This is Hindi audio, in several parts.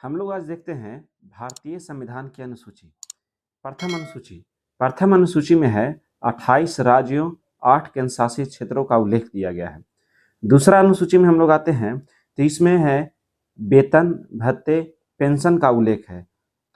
हम लोग आज देखते हैं भारतीय संविधान की अनुसूची। प्रथम अनुसूची में है 28 राज्यों 8 केंद्र शासित क्षेत्रों का उल्लेख दिया गया है। दूसरा अनुसूची में हम लोग आते हैं तो इसमें है वेतन भत्ते पेंशन का उल्लेख है।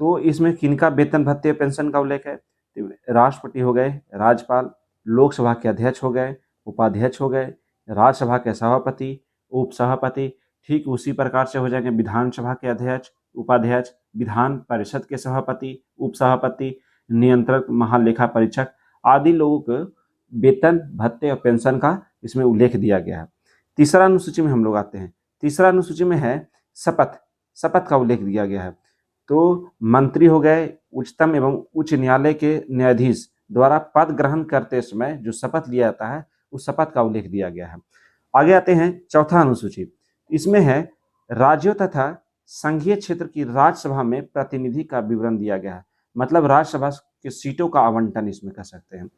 तो इसमें किनका वेतन भत्ते पेंशन का उल्लेख है? तो राष्ट्रपति हो गए, राज्यपाल, लोकसभा के अध्यक्ष हो गए, उपाध्यक्ष हो गए, राज्यसभा के सभापति, उपसभापति, ठीक उसी प्रकार से हो जाएंगे विधानसभा के अध्यक्ष, उपाध्यक्ष, विधान परिषद के सभापति, उपसभापति, नियंत्रक, महालेखा परीक्षक आदि लोगों को वेतन भत्ते और पेंशन का इसमें उल्लेख दिया गया है। तीसरा अनुसूची में हम लोग आते हैं। तीसरा अनुसूची में है शपथ का उल्लेख दिया गया है। तो मंत्री हो गए, उच्चतम एवं उच्च न्यायालय के न्यायाधीश द्वारा पद ग्रहण करते समय जो शपथ लिया जाता है उस शपथ का उल्लेख दिया गया है। आगे आते हैं चौथा अनुसूची। इसमें है राज्यों तथा संघीय क्षेत्र की राज्यसभा में प्रतिनिधि का विवरण दिया गया है। मतलब राज्यसभा के सीटों का आवंटन इसमें कर सकते हैं।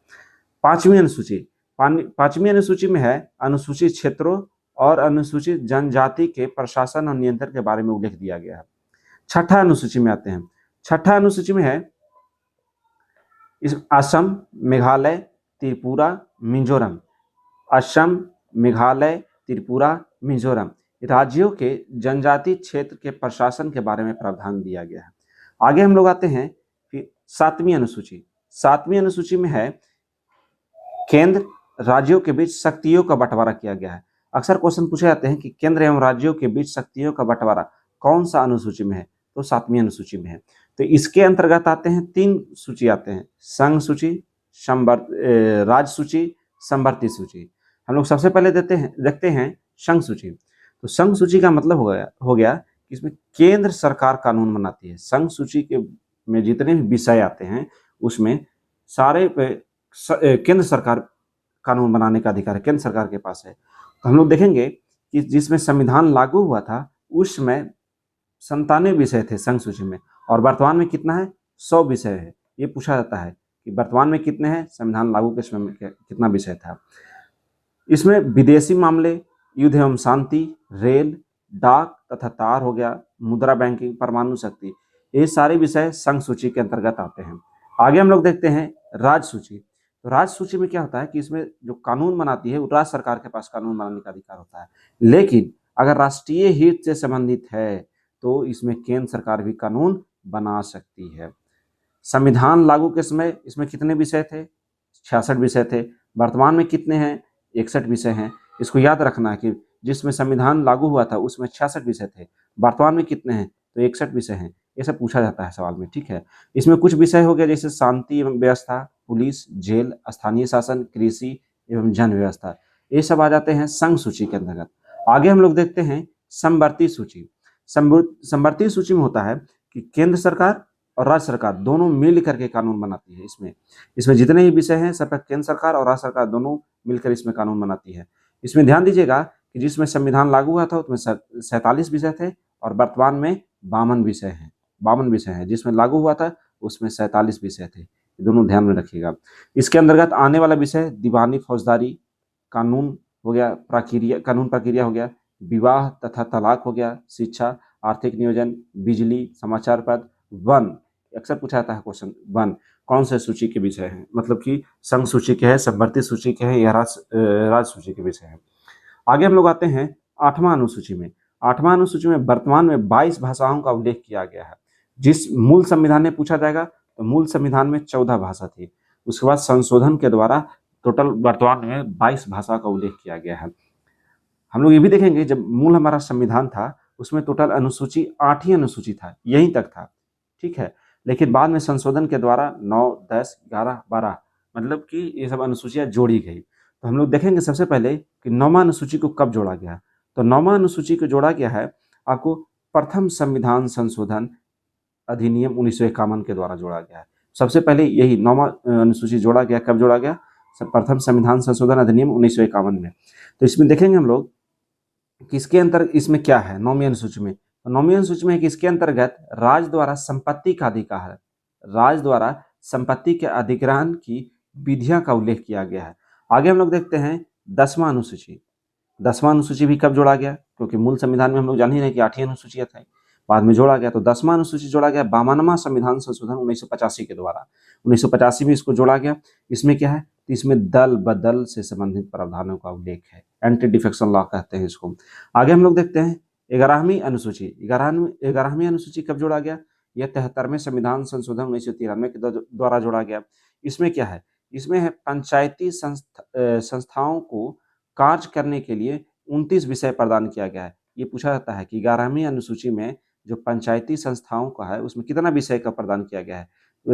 पांचवी अनुसूची में है अनुसूचित क्षेत्रों और अनुसूचित जनजाति के प्रशासन और नियंत्रण के बारे में उल्लेख दिया गया है। छठा अनुसूची में आते हैं। छठा अनुसूची में है असम, मेघालय, त्रिपुरा, मिजोरम। असम, मेघालय, त्रिपुरा, मिजोरम राज्यों के जनजाति क्षेत्र के प्रशासन के बारे में प्रावधान दिया गया है। आगे हम लोग आते हैं फिर सातवीं अनुसूची। सातवीं अनुसूची में है केंद्र राज्यों के बीच शक्तियों का बंटवारा किया गया है। अक्सर क्वेश्चन पूछे जाते हैं कि केंद्र एवं राज्यों के बीच शक्तियों का बंटवारा कौन सा अनुसूची में है? तो सातवीं अनुसूची में है। तो इसके अंतर्गत आते हैं 3 सूची आते हैं, संघ सूची, राज्य सूची, समवर्ती सूची। हम लोग सबसे पहले देखते हैं संघ सूची। तो संघ सूची का मतलब हो गया कि इसमें केंद्र सरकार कानून बनाती है। संघ सूची के में जितने भी विषय आते हैं उसमें सारे पे केंद्र सरकार कानून बनाने का अधिकार केंद्र सरकार के पास है। तो हम लोग देखेंगे कि जिसमें संविधान लागू हुआ था उस समय 97 विषय थे संघ सूची में, और वर्तमान में कितना है? 100 विषय है। ये पूछा जाता है कि वर्तमान में कितने हैं, संविधान लागू के समय में कितना विषय था। इसमें विदेशी मामले, युद्ध एवं शांति, रेल, डाक तथा तार हो गया, मुद्रा बैंकिंग, परमाणु शक्ति, ये सारे विषय संघ सूची के अंतर्गत आते हैं। आगे हम लोग देखते हैं राज्य सूची। तो राज्य सूची में क्या होता है कि इसमें जो कानून बनाती है वो राज्य सरकार के पास कानून बनाने का अधिकार होता है, लेकिन अगर राष्ट्रीय हित से संबंधित है तो इसमें केंद्र सरकार भी कानून बना सकती है। संविधान लागू के समय इसमें कितने विषय थे? 66 विषय थे। वर्तमान में कितने हैं? 61 विषय हैं। इसको याद रखना है कि जिसमें संविधान लागू हुआ था उसमें 66 विषय थे, वर्तमान में कितने हैं? तो 61 विषय हैं। ये सब पूछा जाता है सवाल में, ठीक है। इसमें कुछ विषय हो गया जैसे शांति एवं व्यवस्था, पुलिस, जेल, स्थानीय शासन, कृषि एवं जन व्यवस्था, ये सब आ जाते हैं संघ सूची के अंतर्गत। आगे हम लोग देखते हैं समवर्ती सूची। समवर्ती सूची में होता है कि केंद्र सरकार और राज्य सरकार दोनों मिल करके कानून बनाती है। इसमें जितने ही विषय हैं सब केंद्र सरकार और राज्य सरकार दोनों मिलकर इसमें कानून बनाती है। इसमें ध्यान दीजिएगा कि जिसमें संविधान लागू हुआ था उसमें 47 विषय थे और वर्तमान में 52 विषय हैं। जिसमें लागू हुआ था उसमें 47 विषय थे। दोनों ध्यान में रखिएगा। इसके अंतर्गत आने वाला विषय दीवानी फौजदारी कानून हो गया, कानून प्रक्रिया हो गया, विवाह तथा तलाक हो गया, शिक्षा, आर्थिक नियोजन, बिजली, समाचार पत्र, वन। अक्सर पूछा जाता है क्वेश्चन, वन कौन से सूची के विषय हैं? मतलब कि संघ सूची के हैं, समवर्ती सूची के हैं या राज्य सूची के विषय हैं। आगे हम लोग आते हैं 8वां अनुसूची में। 8वां अनुसूची में वर्तमान में 22 भाषाओं का उल्लेख किया गया है। जिस मूल संविधान में पूछा जाएगा तो मूल संविधान में 14 भाषा थी। उसके बाद संशोधन के द्वारा टोटल वर्तमान में 22 भाषा का उल्लेख किया गया है। हम लोग ये भी देखेंगे जब मूल हमारा संविधान था उसमें टोटल अनुसूची 8 ही अनुसूची था, यहीं तक था, ठीक है। लेकिन बाद में संशोधन के द्वारा 9, 10, 11, 12 मतलब कि ये सब अनुसूचियां जोड़ी गई। तो हम लोग देखेंगे सबसे पहले कि 9वां अनुसूची को कब जोड़ा गया। तो 9वां अनुसूची को जोड़ा गया है आपको प्रथम संविधान संशोधन अधिनियम 1951 के द्वारा जोड़ा गया है। सबसे पहले यही 9वां अनुसूची जोड़ा गया। कब जोड़ा गया? प्रथम संविधान संशोधन अधिनियम 1951 में। तो इसमें देखेंगे हम लोग किसके अंतर इसमें क्या है 9वीं अनुसूची में। तो 9वीं अनुसूची में किसके अंतर्गत राज्य द्वारा संपत्ति का अधिकार है, राज्य द्वारा संपत्ति के अधिग्रहण की विधियां का उल्लेख किया गया है। आगे हम लोग देखते हैं 10वां अनुसूची। 10वां अनुसूची भी कब जोड़ा गया? क्योंकि मूल संविधान में हम लोग जान ही रहे कि 8 ही अनुसूचियां थी। बाद में जोड़ा गया तो 10वां अनुसूची जोड़ा गया 52वां संविधान संशोधन 1985 के द्वारा। 1985 में इसको जोड़ा गया। इसमें क्या है, तो इसमें दल बदल से संबंधित प्रावधानों का उल्लेख है, एंटी डिफेक्शन लॉ कहते हैं इसको। आगे हम लोग देखते हैं 11वीं अनुसूची। 11वीं अनुसूची कब जोड़ा गया, यह 73वें संविधान संशोधन 1993 के द्वारा जोड़ा गया। इसमें क्या है, इसमें है पंचायती संस्थाओं को कार्य करने के लिए 29 विषय प्रदान किया गया है। ये पूछा जाता है कि 11वीं अनुसूची में जो पंचायती संस्थाओं का है उसमें कितना विषय का प्रदान किया गया है,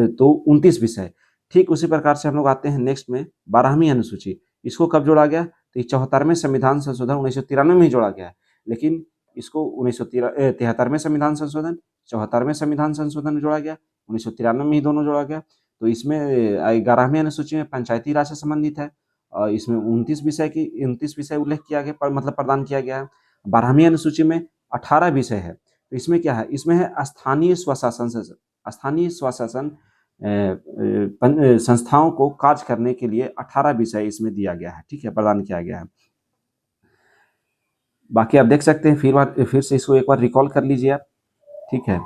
तो 29 विषय। ठीक उसी प्रकार से हम लोग आते हैं नेक्स्ट में 12वीं अनुसूची। इसको कब जोड़ा गया, तो 74वें संविधान संशोधन 1993 में ही जोड़ा गया है, लेकिन इसको 73वें संविधान संशोधन 74वें संविधान संशोधन में जोड़ा गया, 1993 में ही दोनों जोड़ा गया। तो इसमें 11वीं अनुसूची में पंचायती राज से संबंधित है और इसमें 29 विषय उल्लेख किया गया, मतलब प्रदान किया गया है। 12वीं अनुसूची में 18 विषय है। तो इसमें क्या है, इसमें है स्थानीय स्वशासन संस्थाओं को कार्य करने के लिए 18 विषय इसमें दिया गया है, ठीक है, प्रदान किया गया है। बाकी आप देख सकते हैं, फिर से इसको एक बार रिकॉल कर लीजिए आप, ठीक है।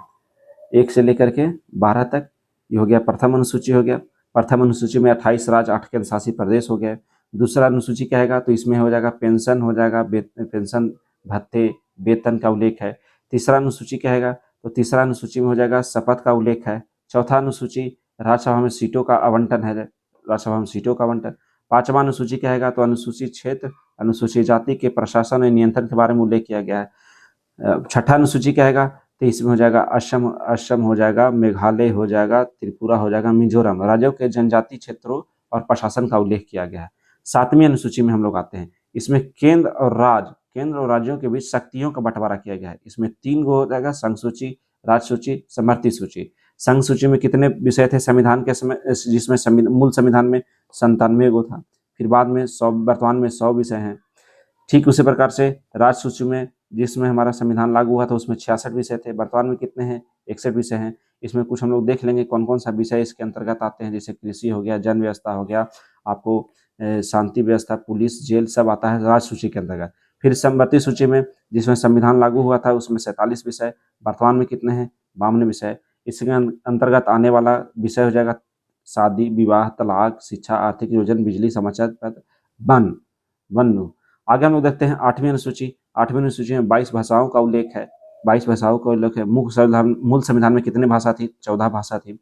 1 से लेकर के 12 तक ये हो गया, प्रथम अनुसूची हो गया। प्रथम अनुसूची में 28 राज्य 8 केंद्र शासित प्रदेश हो गए। दूसरा अनुसूची क्या है, तो इसमें हो जाएगा पेंशन, हो जाएगा पेंशन भत्ते वेतन का उल्लेख है। तीसरा अनुसूची क्या है, तो तीसरा अनुसूची में हो जाएगा शपथ का उल्लेख है। चौथा अनुसूची राज्यसभा में सीटों का आवंटन है, राज्यसभा में सीटों का आवंटन। 5वां अनुसूची क्या है, तो अनुसूचित क्षेत्र अनुसूचित जाति के प्रशासन और नियंत्रण के बारे में उल्लेख किया गया है। 6ठा अनुसूची क्या है, तो इसमें हो जाएगा असम हो जाएगा, मेघालय हो जाएगा, त्रिपुरा हो जाएगा, मिजोरम राज्यों के जनजातीय क्षेत्रों और प्रशासन का उल्लेख किया गया है। 7वीं अनुसूची में हम लोग आते हैं, इसमें केंद्र और राज्यों के बीच शक्तियों का बंटवारा किया गया है। इसमें 3 गो हो जाएगा, संघ सूची, राज्य सूची, समवर्ती सूची। संघ सूची में कितने विषय थे संविधान के समय, जिसमें मूल संविधान में 97 गो था, फिर बाद में वर्तमान में 100 विषय हैं। ठीक उसी प्रकार से राज्य सूची में, जिसमें हमारा संविधान लागू हुआ था, उसमें 66 विषय थे, वर्तमान में कितने हैं, 61 विषय हैं। इसमें कुछ हम लोग देख लेंगे कौन कौन सा विषय इसके अंतर्गत आते हैं, जैसे कृषि हो गया, जन व्यवस्था हो गया, आपको शांति व्यवस्था, पुलिस, जेल, सब आता है राज्य सूची के अंतर्गत। फिर समवर्ती सूची में, जिसमें संविधान लागू हुआ था, उसमें 47 विषय, वर्तमान में कितने हैं, 52 विषय। इसके अंतर्गत आने वाला विषय हो जाएगा शादी, विवाह, तलाक, शिक्षा, आर्थिक योजना, बिजली, समाचार पत्र, वन। आगे हम लोग देखते हैं 8वीं अनुसूची। 8वीं अनुसूची में 22 भाषाओं का उल्लेख है, 22 भाषाओं का उल्लेख है। मूल संविधान में कितने भाषा थी, 14 भाषा थी।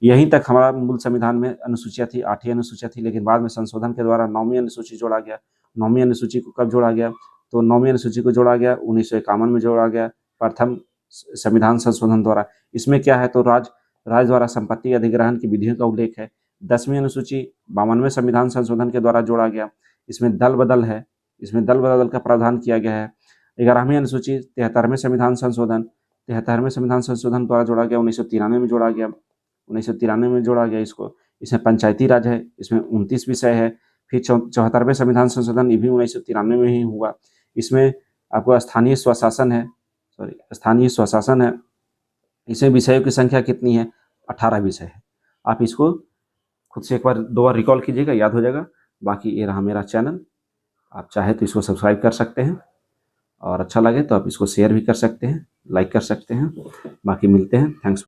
यहीं तक हमारा मूल संविधान में अनुसूचियाँ थी, 8 ही अनुसूचियाँ थी, लेकिन बाद में संशोधन के द्वारा 9वीं अनुसूची जोड़ा गया। 9वीं अनुसूची को कब जोड़ा गया, तो 9वीं अनुसूची को जोड़ा गया 1951 में जोड़ा गया, प्रथम संविधान संशोधन द्वारा। इसमें क्या है, तो राज्य द्वारा संपत्ति अधिग्रहण की विधियों का उल्लेख है। 10वीं अनुसूची 52वें संविधान संशोधन के द्वारा जोड़ा गया। इसमें दल बदल है, इसमें दल बदल का प्रावधान किया गया है। 11वीं अनुसूची 73वें संविधान संशोधन द्वारा जोड़ा गया, 1993 में जोड़ा गया, 1993 में जोड़ा गया इसको। इसमें पंचायती राज है, इसमें 29 विषय है। फिर 74वें संविधान संशोधन, ये भी 1993 में ही हुआ। इसमें आपको स्थानीय स्वशासन है। इसमें विषयों की संख्या कितनी है, 18 विषय है। आप इसको खुद से एक बार 2 बार रिकॉल कीजिएगा, याद हो जाएगा। बाकी ये रहा मेरा चैनल, आप चाहे तो इसको सब्सक्राइब कर सकते हैं और अच्छा लगे तो आप इसको शेयर भी कर सकते हैं, लाइक कर सकते हैं। बाकी मिलते हैं, थैंक्स।